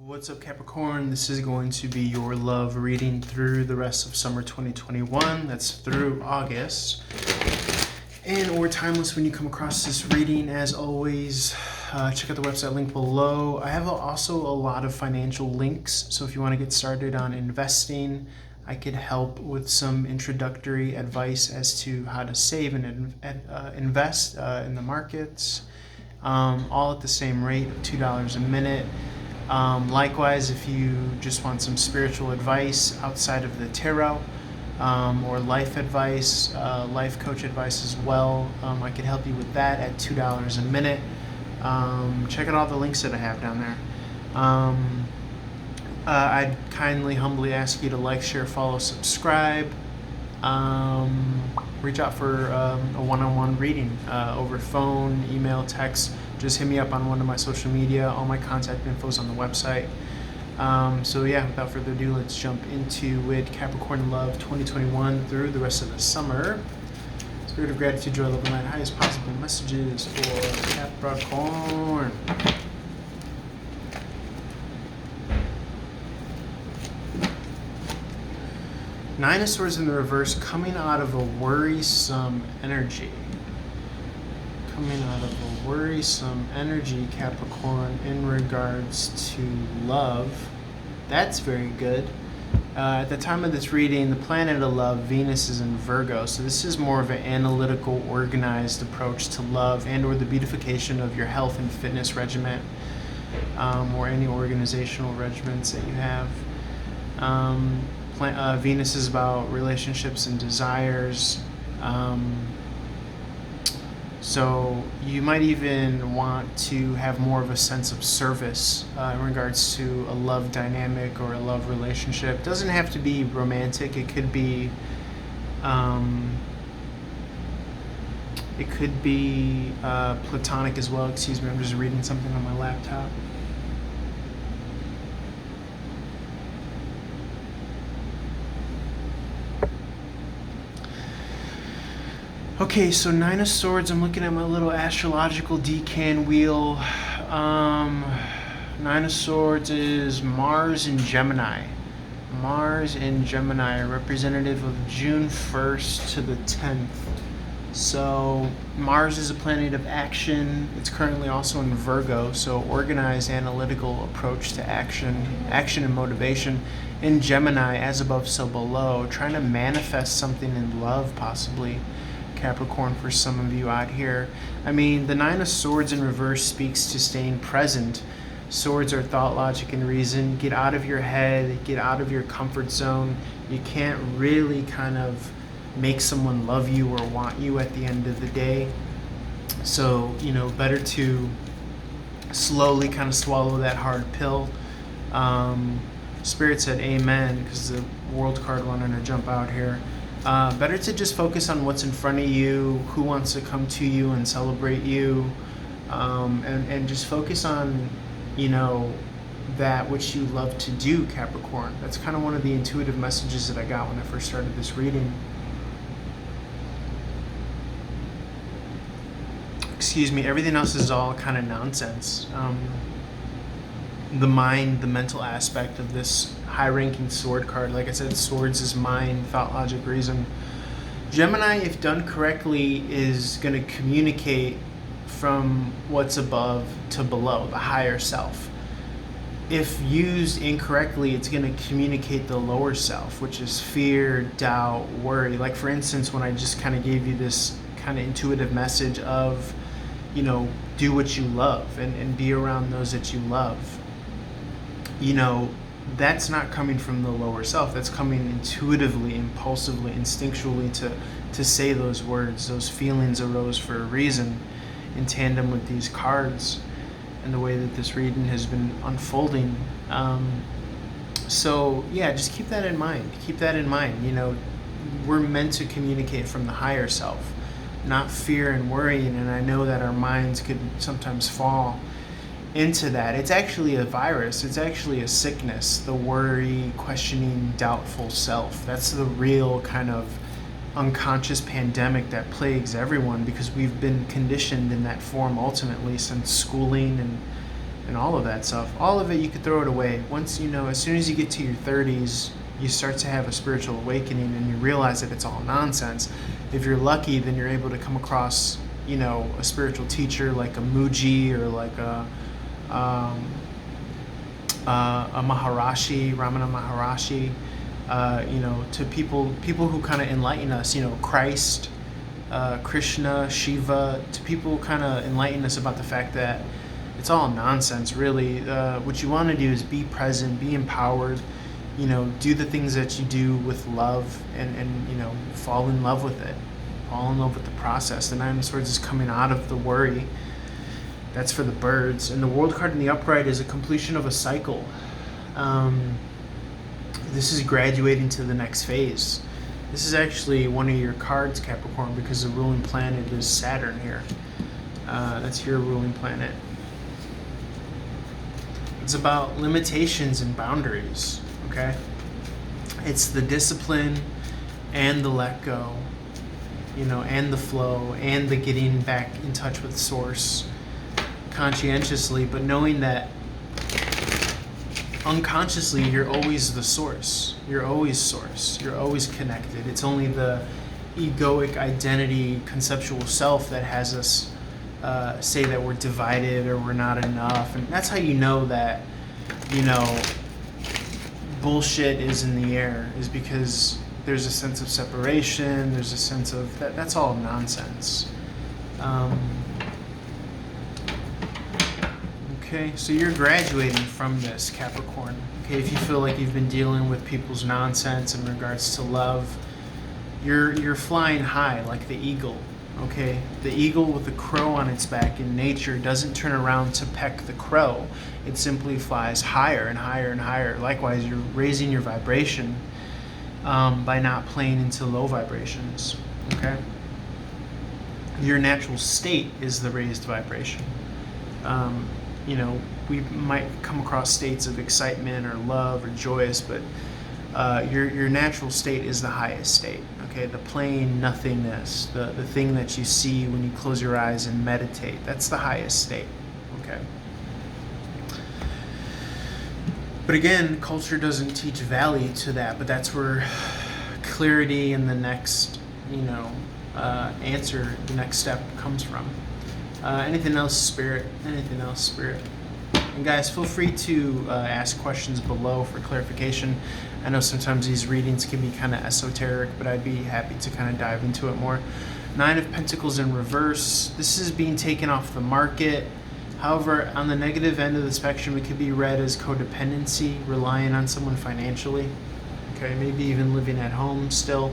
What's up, Capricorn? This is going to be your love reading through the rest of summer 2021. That's through August. And or timeless when you come across this reading. As always, check out the website link below. I have also a lot of financial links, so if you want to get started on investing, I could help with some introductory advice as to how to save and invest in the markets, all at the same rate, $2 a minute. Likewise, if you just want some spiritual advice outside of the tarot, or life advice, life coach advice as well, I can help you with that at $2 a minute. Check out all the links that I have down there. I'd kindly, humbly ask you to like, share, follow, subscribe. Reach out for a one-on-one reading over phone, email, text. Just hit me up on one of my social media. All my contact info is on the website. So yeah, without further ado, let's jump into it. Capricorn Love 2021 through the rest of the summer. Spirit of gratitude, joy, love, and light. Highest possible messages for Capricorn. Nine of Swords in the reverse, coming out of a worrisome energy. Coming out of a worrisome energy, Capricorn, in regards to love. That's very good. At the time of this reading, the planet of love, Venus, is in Virgo, so this is more of an analytical, organized approach to love and or the beautification of your health and fitness regimen, or any organizational regimens that you have. Venus is about relationships and desires. So you might even want to have more of a sense of service in regards to a love dynamic or a love relationship. It doesn't have to be romantic. It could be platonic as well. Excuse me, I'm just reading something on my laptop. Okay, so Nine of Swords, I'm looking at my little astrological decan wheel. Nine of Swords is Mars in Gemini. Mars in Gemini, representative of June 1st to the 10th. So Mars is a planet of action. It's currently also in Virgo, so organized, analytical approach to action and motivation. In Gemini, as above, so below, trying to manifest something in love, possibly. Capricorn, for some of you out here. I mean, the Nine of Swords in reverse speaks to staying present. Swords are thought, logic, and reason. Get out of your head, get out of your comfort zone. You can't really kind of make someone love you or want you at the end of the day. So, better to slowly kind of swallow that hard pill. Spirit said amen, because the World card wanted to jump out here. Better to just focus on what's in front of you, who wants to come to you and celebrate you, and just focus on, that which you love to do, Capricorn. That's kind of one of the intuitive messages that I got when I first started this reading. Excuse me, everything else is all kind of nonsense. The mind, the mental aspect of this high-ranking sword card. Like I said, swords is mind, thought, logic, reason. Gemini, if done correctly, is going to communicate from what's above to below, the higher self. If used incorrectly, it's going to communicate the lower self, which is fear, doubt, worry. Like, for instance, when I just kind of gave you this kind of intuitive message of, do what you love and be around those that you love. That's not coming from the lower self. That's coming intuitively, impulsively, instinctually to say those words. Those feelings arose for a reason in tandem with these cards and the way that this reading has been unfolding. So yeah, just keep that in mind. Keep that in mind. We're meant to communicate from the higher self, not fear and worrying. And I know that our minds could sometimes fall into that. It's actually a virus. It's actually a sickness. The worry, questioning, doubtful self. That's the real kind of unconscious pandemic that plagues everyone, because we've been conditioned in that form ultimately since schooling and all of that stuff. All of it, you could throw it away. Once, as soon as you get to your 30s, you start to have a spiritual awakening and you realize that it's all nonsense. If you're lucky, then you're able to come across, a spiritual teacher like a Muji or like a Maharishi, Ramana Maharishi, to people who kind of enlighten us, Christ, Krishna, Shiva, to people who kind of enlighten us about the fact that it's all nonsense, really. What you want to do is be present, be empowered, do the things that you do with love and fall in love with it. Fall in love with the process. The Nine of Swords is coming out of the worry. That's for the birds. And the World card in the upright is a completion of a cycle. This is graduating to the next phase. This is actually one of your cards, Capricorn, because the ruling planet is Saturn here. That's your ruling planet. It's about limitations and boundaries, okay? It's the discipline and the let go, and the flow and the getting back in touch with source conscientiously, but knowing that unconsciously you're always the source. You're always source. You're always connected. It's only the egoic identity, conceptual self that has us say that we're divided or we're not enough. And that's how you know that, bullshit is in the air, is because there's a sense of separation, there's a sense of, that's all nonsense. Okay, so you're graduating from this, Capricorn. Okay, if you feel like you've been dealing with people's nonsense in regards to love, you're flying high like the eagle. Okay, the eagle with the crow on its back in nature doesn't turn around to peck the crow. It simply flies higher and higher and higher. Likewise, you're raising your vibration by not playing into low vibrations. Okay, your natural state is the raised vibration. We might come across states of excitement or love or joyous, but your natural state is the highest state. Okay, the plain nothingness, the thing that you see when you close your eyes and meditate, that's the highest state. Okay. But again, culture doesn't teach value to that, but that's where clarity and the next, answer, the next step comes from. Anything else, Spirit? Anything else, Spirit? And guys, feel free to ask questions below for clarification. I know sometimes these readings can be kind of esoteric, but I'd be happy to kind of dive into it more. Nine of Pentacles in reverse. This is being taken off the market. However, on the negative end of the spectrum, it could be read as codependency, relying on someone financially. Okay, maybe even living at home still.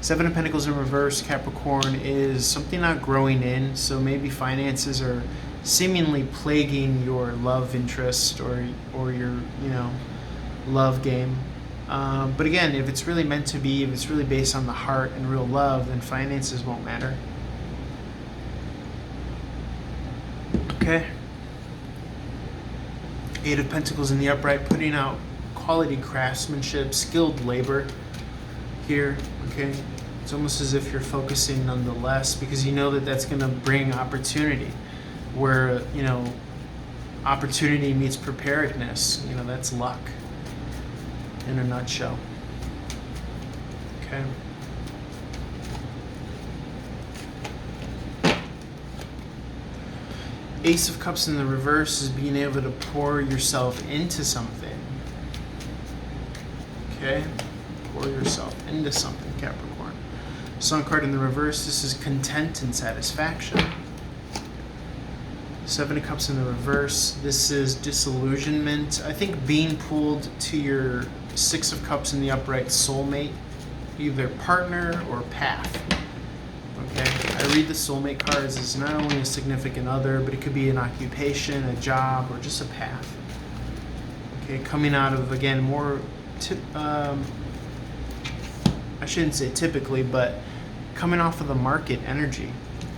Seven of Pentacles in reverse, Capricorn, is something not growing in. So maybe finances are seemingly plaguing your love interest or your love game. But again, if it's really meant to be, if it's really based on the heart and real love, then finances won't matter. Okay. Eight of Pentacles in the upright, putting out quality craftsmanship, skilled labor here. Okay. It's almost as if you're focusing nonetheless, because you know that that's going to bring opportunity, where opportunity meets preparedness. That's luck in a nutshell. Okay. Ace of Cups in the reverse is being able to pour yourself into something. Okay? Pour yourself into something, Capricorn. Sun card in the reverse, this is content and satisfaction. Seven of Cups in the reverse, this is disillusionment. I think being pulled to your Six of Cups in the upright soulmate, either partner or path. Okay, I read the soulmate cards as not only a significant other, but it could be an occupation, a job, or just a path. Okay, coming out of, again, more, I shouldn't say typically, but coming off of the market energy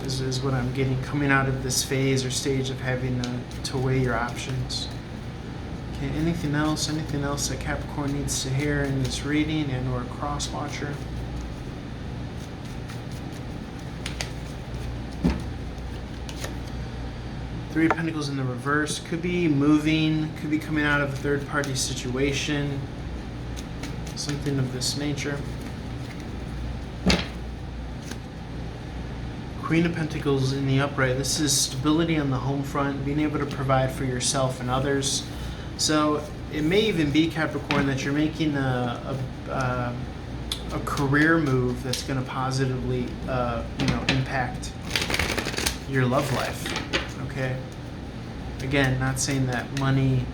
is what I'm getting, coming out of this phase or stage of having to weigh your options. Okay, anything else that Capricorn needs to hear in this reading and or cross watcher? Three of Pentacles in the reverse. Could be moving, could be coming out of a third-party situation. Something of this nature. Queen of Pentacles in the upright. This is stability on the home front, being able to provide for yourself and others. So it may even be, Capricorn, that you're making a career move that's going to positively, impact your love life. Okay. Again, not saying that money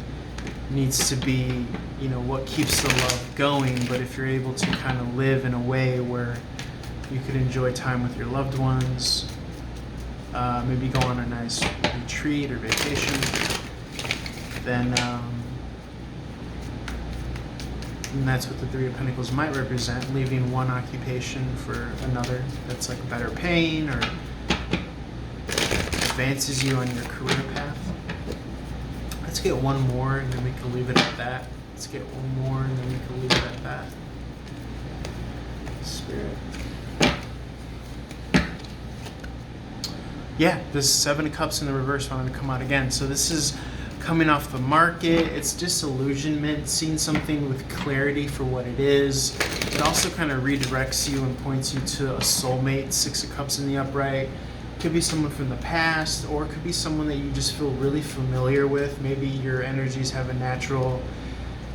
needs to be, what keeps the love going, but if you're able to kind of live in a way where you could enjoy time with your loved ones, maybe go on a nice retreat or vacation, then and that's what the Three of Pentacles might represent, leaving one occupation for another that's like better paying or advances you on your career path. Let's get one more and then we can leave it at that. Let's get one more and then we can leave it at that. Spirit. Yeah, this Seven of Cups in the reverse wanted to come out again. So this is coming off the market. It's disillusionment, seeing something with clarity for what it is. It also kind of redirects you and points you to a soulmate. Six of Cups in the upright. Could be someone from the past, or it could be someone that you just feel really familiar with. Maybe your energies have a natural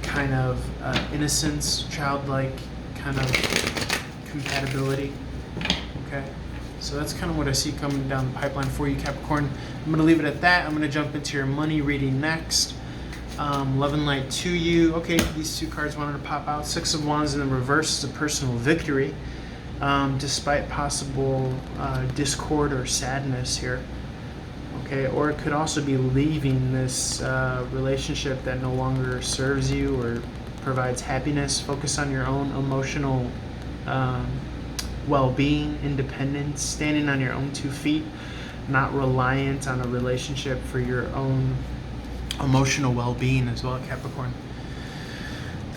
kind of innocence, childlike kind of compatibility. Okay, so that's kind of what I see coming down the pipeline for you, Capricorn. I'm going to leave it at that. I'm going to jump into your money reading next. Love and light to you. Okay, these two cards wanted to pop out. Six of Wands in the reverse is a personal victory. Despite possible discord or sadness here. Okay, or it could also be leaving this relationship that no longer serves you or provides happiness. Focus on your own emotional well-being, independence, standing on your own 2 feet, not reliant on a relationship for your own emotional well-being as well, Capricorn.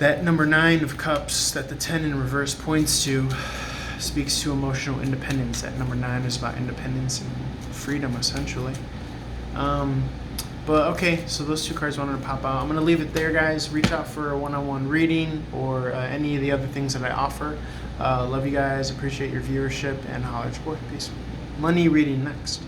That number 9 of Cups that the 10 in reverse points to speaks to emotional independence. That number 9 is about independence and freedom, essentially. But okay, so those two cards wanted to pop out. I'm going to leave it there, guys. Reach out for a one-on-one reading or any of the other things that I offer. Love you guys. Appreciate your viewership, and holla at your boy. Peace. Money reading next.